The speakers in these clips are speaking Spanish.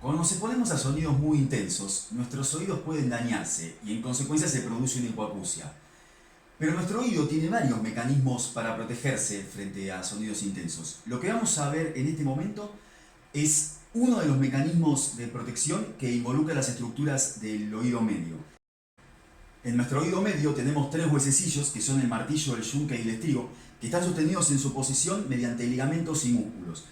Cuando nos exponemos a sonidos muy intensos, nuestros oídos pueden dañarse y en consecuencia se produce una hipoacusia. Pero nuestro oído tiene varios mecanismos para protegerse frente a sonidos intensos. Lo que vamos a ver en este momento es uno de los mecanismos de protección que involucra las estructuras del oído medio. En nuestro oído medio tenemos tres huesecillos que son el martillo, el yunque y el estribo, que están sostenidos en su posición mediante ligamentos y músculos.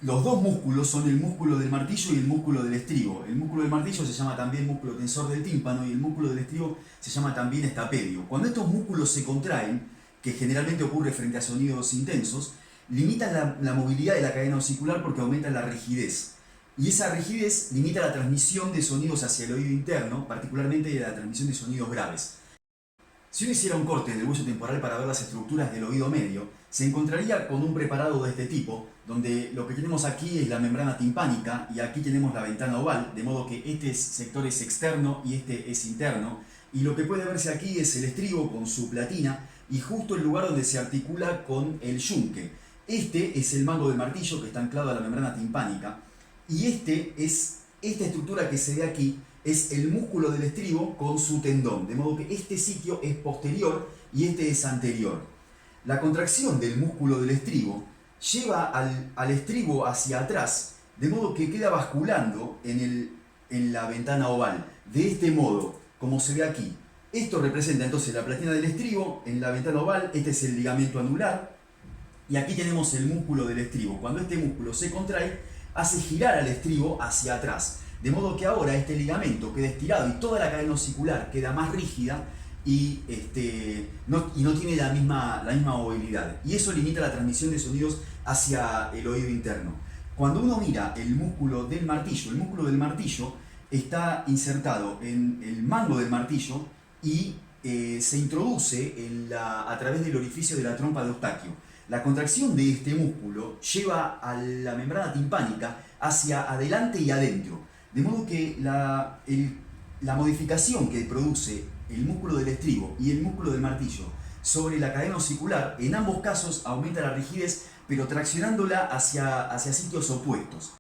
Los dos músculos son el músculo del martillo y el músculo del estribo. El músculo del martillo se llama también músculo tensor del tímpano y el músculo del estribo se llama también estapedio. Cuando estos músculos se contraen, que generalmente ocurre frente a sonidos intensos, limitan la movilidad de la cadena osicular porque aumentan la rigidez. Y esa rigidez limita la transmisión de sonidos hacia el oído interno, particularmente la transmisión de sonidos graves. Si uno hiciera un corte del hueso temporal para ver las estructuras del oído medio, se encontraría con un preparado de este tipo, donde lo que tenemos aquí es la membrana timpánica y aquí tenemos la ventana oval, de modo que este sector es externo y este es interno. Y lo que puede verse aquí es el estribo con su platina y justo el lugar donde se articula con el yunque. Este es el mango del martillo que está anclado a la membrana timpánica y esta estructura que se ve aquí es el músculo del estribo con su tendón, de modo que este sitio es posterior y este es anterior. La contracción del músculo del estribo lleva al estribo hacia atrás, de modo que queda basculando en la ventana oval, de este modo, como se ve aquí. Esto representa entonces la platina del estribo en la ventana oval, este es el ligamento anular, y aquí tenemos el músculo del estribo. Cuando este músculo se contrae, hace girar al estribo hacia atrás. De modo que ahora este ligamento queda estirado y toda la cadena osicular queda más rígida y no tiene la misma movilidad. Y eso limita la transmisión de sonidos hacia el oído interno. Cuando uno mira el músculo del martillo está insertado en el mango del martillo y se introduce a través del orificio de la trompa de Eustaquio. La contracción de este músculo lleva a la membrana timpánica hacia adelante y adentro. De modo que la modificación que produce el músculo del estribo y el músculo del martillo sobre la cadena osicular, en ambos casos aumenta la rigidez, pero traccionándola hacia sitios opuestos.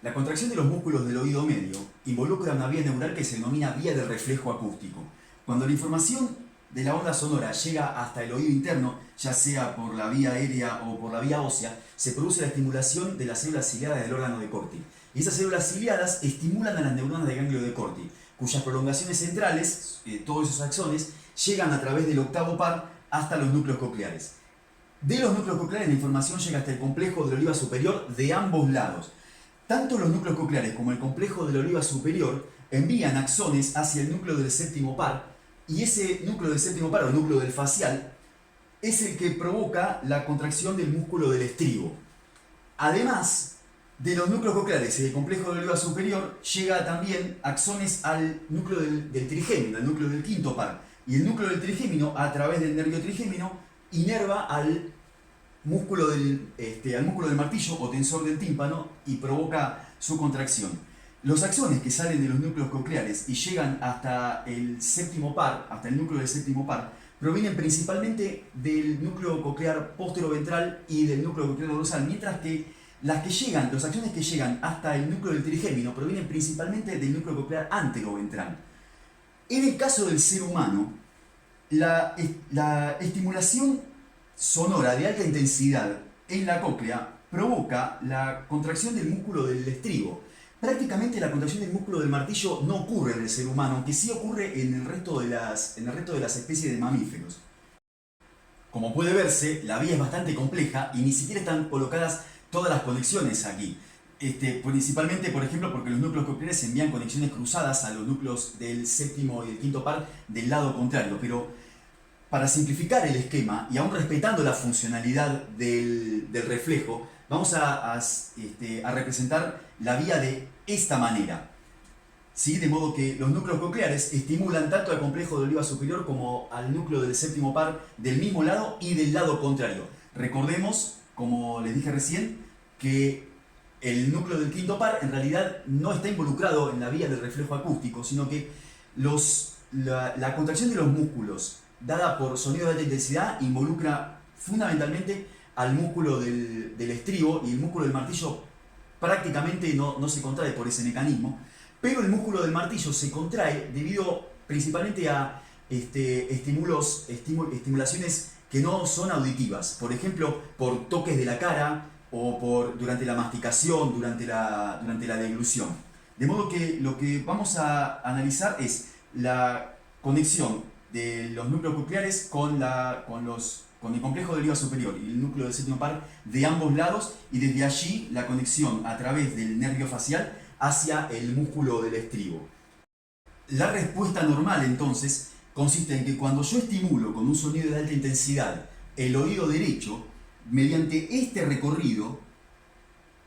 La contracción de los músculos del oído medio involucra una vía neural que se denomina vía de reflejo acústico. Cuando la información de la onda sonora llega hasta el oído interno, ya sea por la vía aérea o por la vía ósea, se produce la estimulación de las células ciliadas del órgano de Corti. Y esas células ciliadas estimulan a las neuronas de ganglio de Corti, cuyas prolongaciones centrales, todos esos axones, llegan a través del octavo par hasta los núcleos cocleares. De los núcleos cocleares la información llega hasta el complejo de la oliva superior de ambos lados. Tanto los núcleos cocleares como el complejo de la oliva superior envían axones hacia el núcleo del séptimo par, y ese núcleo del séptimo par, o núcleo del facial, es el que provoca la contracción del músculo del estribo. Además de los núcleos cocleares y del complejo de la oliva superior, llega también axones al núcleo del trigémino, al núcleo del quinto par. Y el núcleo del trigémino, a través del nervio trigémino, inerva al músculo del martillo o tensor del tímpano y provoca su contracción. Los axones que salen de los núcleos cocleares y llegan hasta el séptimo par, hasta el núcleo del séptimo par, provienen principalmente del núcleo coclear posteroventral y del núcleo coclear dorsal, mientras que los axones que llegan hasta el núcleo del trigémino provienen principalmente del núcleo coclear anteroventral. En el caso del ser humano, la estimulación sonora de alta intensidad en la cóclea provoca la contracción del músculo del estribo. Prácticamente la contracción del músculo del martillo no ocurre en el ser humano, aunque sí ocurre en el resto de las especies de mamíferos. Como puede verse, la vía es bastante compleja y ni siquiera están colocadas todas las conexiones aquí. Principalmente, por ejemplo, porque los núcleos cocleares envían conexiones cruzadas a los núcleos del séptimo y del quinto par del lado contrario. Pero para simplificar el esquema, y aún respetando la funcionalidad del reflejo, vamos a representar la vía de esta manera. ¿Sí? De modo que los núcleos cocleares estimulan tanto al complejo de oliva superior como al núcleo del séptimo par del mismo lado y del lado contrario. Recordemos, como les dije recién, que el núcleo del quinto par en realidad no está involucrado en la vía del reflejo acústico, sino que la contracción de los músculos dada por sonido de alta intensidad involucra fundamentalmente al músculo del estribo y el músculo del martillo prácticamente no se contrae por ese mecanismo, pero el músculo del martillo se contrae debido principalmente a estimulaciones que no son auditivas, por ejemplo, por toques de la cara o durante la masticación, durante la deglución. De modo que lo que vamos a analizar es la conexión de los núcleos cocleares con el complejo de oliva superior y el núcleo del séptimo par de ambos lados, y desde allí la conexión a través del nervio facial hacia el músculo del estribo. La respuesta normal entonces consiste en que cuando yo estimulo con un sonido de alta intensidad el oído derecho, mediante este recorrido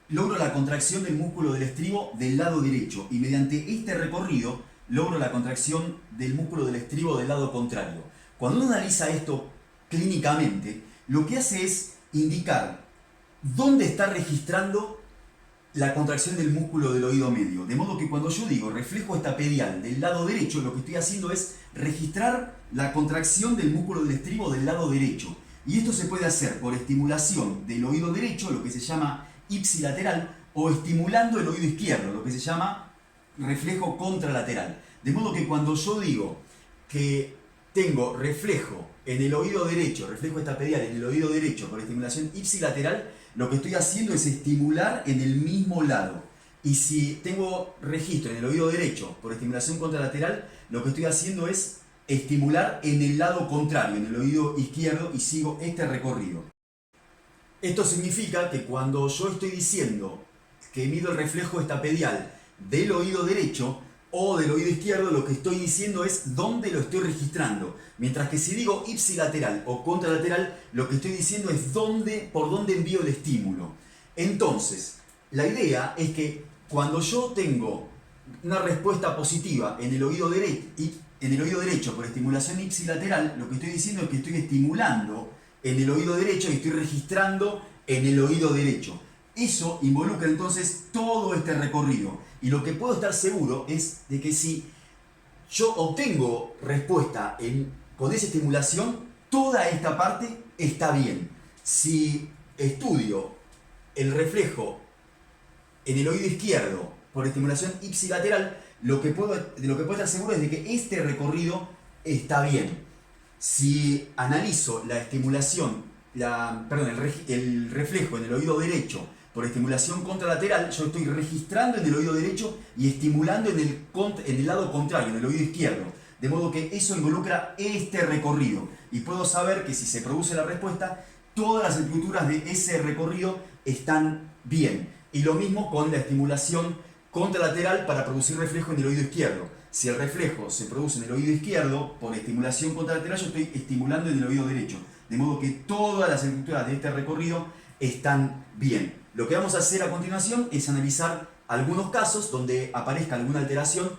logro la contracción del músculo del estribo del lado derecho, y mediante este recorrido logro la contracción del músculo del estribo del lado contrario. Cuando uno analiza esto clínicamente, lo que hace es indicar dónde está registrando la contracción del músculo del oído medio. De modo que cuando yo digo reflejo estapedial del lado derecho, lo que estoy haciendo es registrar la contracción del músculo del estribo del lado derecho. Y esto se puede hacer por estimulación del oído derecho, lo que se llama ipsilateral, o estimulando el oído izquierdo, lo que se llama reflejo contralateral. De modo que cuando yo digo que tengo reflejo en el oído derecho, reflejo estapedial en el oído derecho por estimulación ipsilateral, lo que estoy haciendo es estimular en el mismo lado. Y si tengo registro en el oído derecho por estimulación contralateral, lo que estoy haciendo es estimular en el lado contrario, en el oído izquierdo, y sigo este recorrido. Esto significa que cuando yo estoy diciendo que mido el reflejo estapedial del oído derecho o del oído izquierdo, lo que estoy diciendo es dónde lo estoy registrando. Mientras que si digo ipsilateral o contralateral, lo que estoy diciendo es por dónde envío el estímulo. Entonces, la idea es que cuando yo tengo una respuesta positiva en el oído derecho por estimulación ipsilateral, lo que estoy diciendo es que estoy estimulando en el oído derecho y estoy registrando en el oído derecho. Eso involucra entonces todo este recorrido. Y lo que puedo estar seguro es de que si yo obtengo respuesta con esa estimulación, toda esta parte está bien. Si estudio el reflejo en el oído izquierdo por estimulación ipsilateral, de lo que puedo estar seguro es de que este recorrido está bien. Si analizo la estimulación, el reflejo en el oído derecho por estimulación contralateral, yo estoy registrando en el oído derecho y estimulando en el lado contrario, en el oído izquierdo. De modo que eso involucra este recorrido. Y puedo saber que si se produce la respuesta, todas las estructuras de ese recorrido están bien. Y lo mismo con la estimulación contralateral para producir reflejo en el oído izquierdo. Si el reflejo se produce en el oído izquierdo por estimulación contralateral, yo estoy estimulando en el oído derecho. De modo que todas las estructuras de este recorrido están bien. Lo que vamos a hacer a continuación es analizar algunos casos donde aparezca alguna alteración.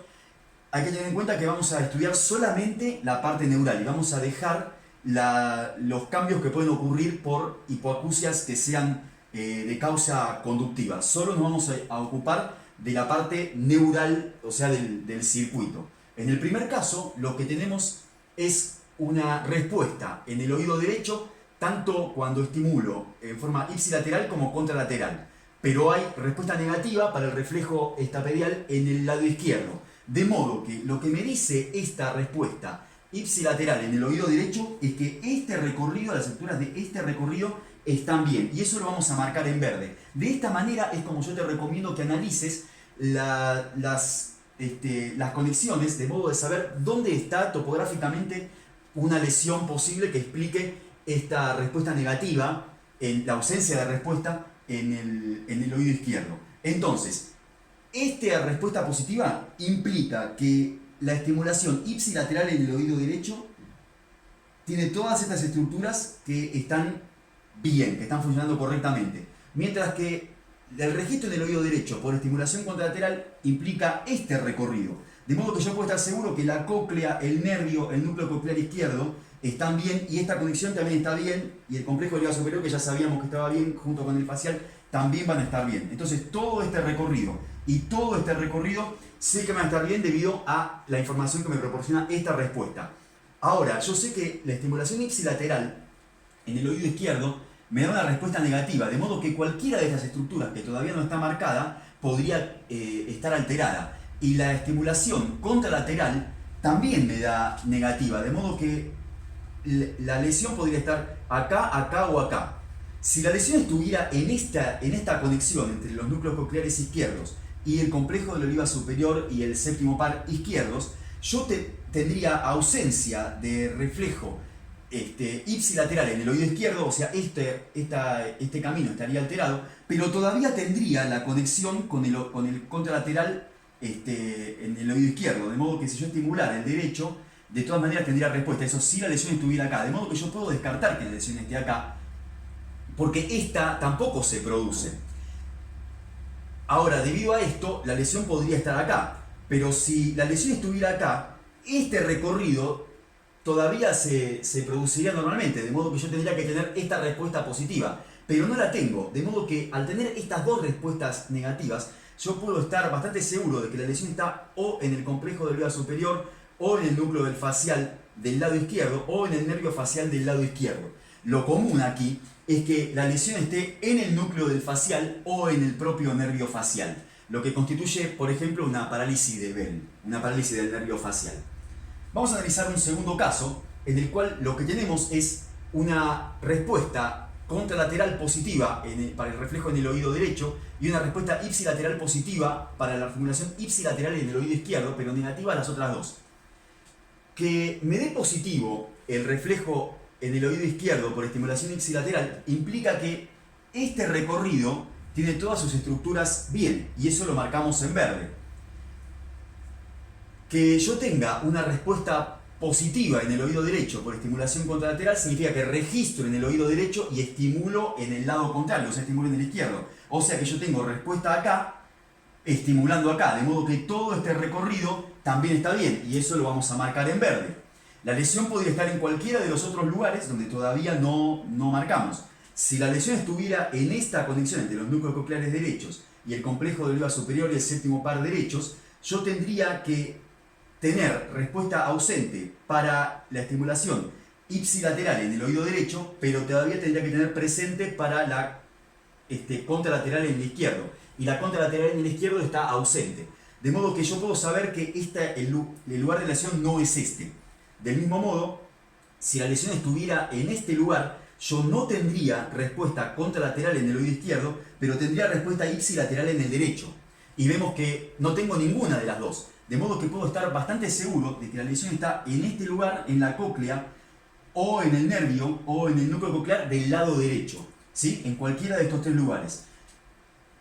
Hay que tener en cuenta que vamos a estudiar solamente la parte neural y vamos a dejar los cambios que pueden ocurrir por hipoacusias que sean de causa conductiva. Solo nos vamos a ocupar de la parte neural, o sea, del circuito. En el primer caso, lo que tenemos es una respuesta en el oído derecho, tanto cuando estimulo en forma ipsilateral como contralateral. Pero hay respuesta negativa para el reflejo estapedial en el lado izquierdo. De modo que lo que me dice esta respuesta ipsilateral en el oído derecho es que este recorrido, las estructuras de este recorrido están bien. Y eso lo vamos a marcar en verde. De esta manera es como yo te recomiendo que analices las conexiones, de modo de saber dónde está topográficamente una lesión posible que explique esta respuesta negativa, en la ausencia de respuesta en el oído izquierdo. Entonces, esta respuesta positiva implica que la estimulación ipsilateral en el oído derecho tiene todas estas estructuras que están bien, que están funcionando correctamente. Mientras que el registro en el oído derecho por estimulación contralateral implica este recorrido. De modo que yo puedo estar seguro que la cóclea, el nervio, el núcleo coclear izquierdo están bien, y esta conexión también está bien, y el complejo de oliva superior, que ya sabíamos que estaba bien, junto con el facial, también van a estar bien. Entonces todo este recorrido y todo este recorrido sé que van a estar bien debido a la información que me proporciona esta respuesta. Ahora, yo sé que la estimulación ipsilateral en el oído izquierdo me da una respuesta negativa, de modo que cualquiera de estas estructuras que todavía no está marcada podría estar alterada. Y la estimulación contralateral también me da negativa, de modo que la lesión podría estar acá, acá o acá. Si la lesión estuviera en esta conexión entre los núcleos cocleares izquierdos y el complejo del oliva superior y el séptimo par izquierdos, yo tendría ausencia de reflejo ipsilateral en el oído izquierdo, o sea, este camino estaría alterado, pero todavía tendría la conexión con el contralateral en el oído izquierdo, de modo que si yo estimulara el derecho, de todas maneras tendría respuesta. Eso si la lesión estuviera acá, de modo que yo puedo descartar que la lesión esté acá, porque esta tampoco se produce. Ahora, debido a esto, la lesión podría estar acá, pero si la lesión estuviera acá, este recorrido todavía se produciría normalmente, de modo que yo tendría que tener esta respuesta positiva, pero no la tengo, de modo que al tener estas dos respuestas negativas, yo puedo estar bastante seguro de que la lesión está o en el complejo del oliva superior, o en el núcleo del facial del lado izquierdo, o en el nervio facial del lado izquierdo. Lo común aquí es que la lesión esté en el núcleo del facial o en el propio nervio facial, lo que constituye, por ejemplo, una parálisis de Bell, una parálisis del nervio facial. Vamos a analizar un segundo caso, en el cual lo que tenemos es una respuesta contralateral positiva para el reflejo en el oído derecho y una respuesta ipsilateral positiva para la estimulación ipsilateral en el oído izquierdo, pero negativa a las otras dos. Que me dé positivo el reflejo en el oído izquierdo por estimulación ipsilateral implica que este recorrido tiene todas sus estructuras bien, y eso lo marcamos en verde. Que yo tenga una respuesta positiva en el oído derecho por estimulación contralateral significa que registro en el oído derecho y estimulo en el lado contrario, o sea, estimulo en el izquierdo. O sea que yo tengo respuesta acá, estimulando acá, de modo que todo este recorrido también está bien, y eso lo vamos a marcar en verde. La lesión podría estar en cualquiera de los otros lugares donde todavía no marcamos. Si la lesión estuviera en esta conexión entre los núcleos cocleares derechos y el complejo del oliva superior y el séptimo par derechos, yo tendría que tener respuesta ausente para la estimulación ipsilateral en el oído derecho, pero todavía tendría que tener presente para la contralateral en el izquierdo. Y la contralateral en el izquierdo está ausente. De modo que yo puedo saber que el lugar de lesión no es este. Del mismo modo, si la lesión estuviera en este lugar, yo no tendría respuesta contralateral en el oído izquierdo, pero tendría respuesta ipsilateral en el derecho. Y vemos que no tengo ninguna de las dos. De modo que puedo estar bastante seguro de que la lesión está en este lugar, en la cóclea, o en el nervio, o en el núcleo coclear del lado derecho. ¿Sí? En cualquiera de estos tres lugares.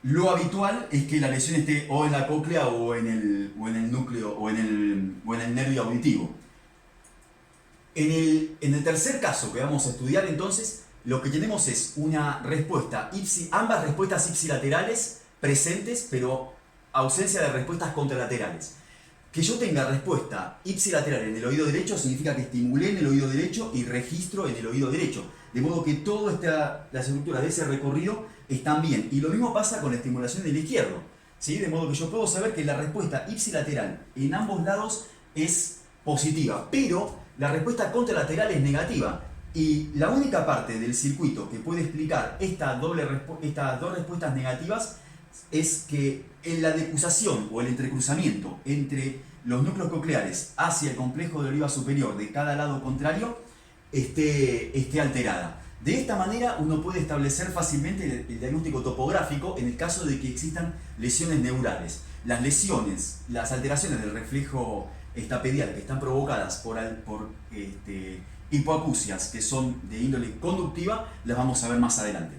Lo habitual es que la lesión esté o en la cóclea o en el núcleo o en el nervio auditivo. En el tercer caso que vamos a estudiar entonces, lo que tenemos es una respuesta, ambas respuestas ipsilaterales presentes, pero ausencia de respuestas contralaterales. Que yo tenga respuesta ipsilateral en el oído derecho significa que estimulé en el oído derecho y registro en el oído derecho. De modo que todas las estructuras de ese recorrido están bien. Y lo mismo pasa con la estimulación del izquierdo, ¿sí? De modo que yo puedo saber que la respuesta ipsilateral en ambos lados es positiva, pero la respuesta contralateral es negativa. Y la única parte del circuito que puede explicar estas dos respuestas negativas es que en la decusación o el entrecruzamiento entre los núcleos cocleares hacia el complejo de oliva superior de cada lado contrario esté alterada. De esta manera uno puede establecer fácilmente el diagnóstico topográfico en el caso de que existan lesiones neurales. Las lesiones, las alteraciones del reflejo estapedial que están provocadas por hipoacusias que son de índole conductiva, las vamos a ver más adelante.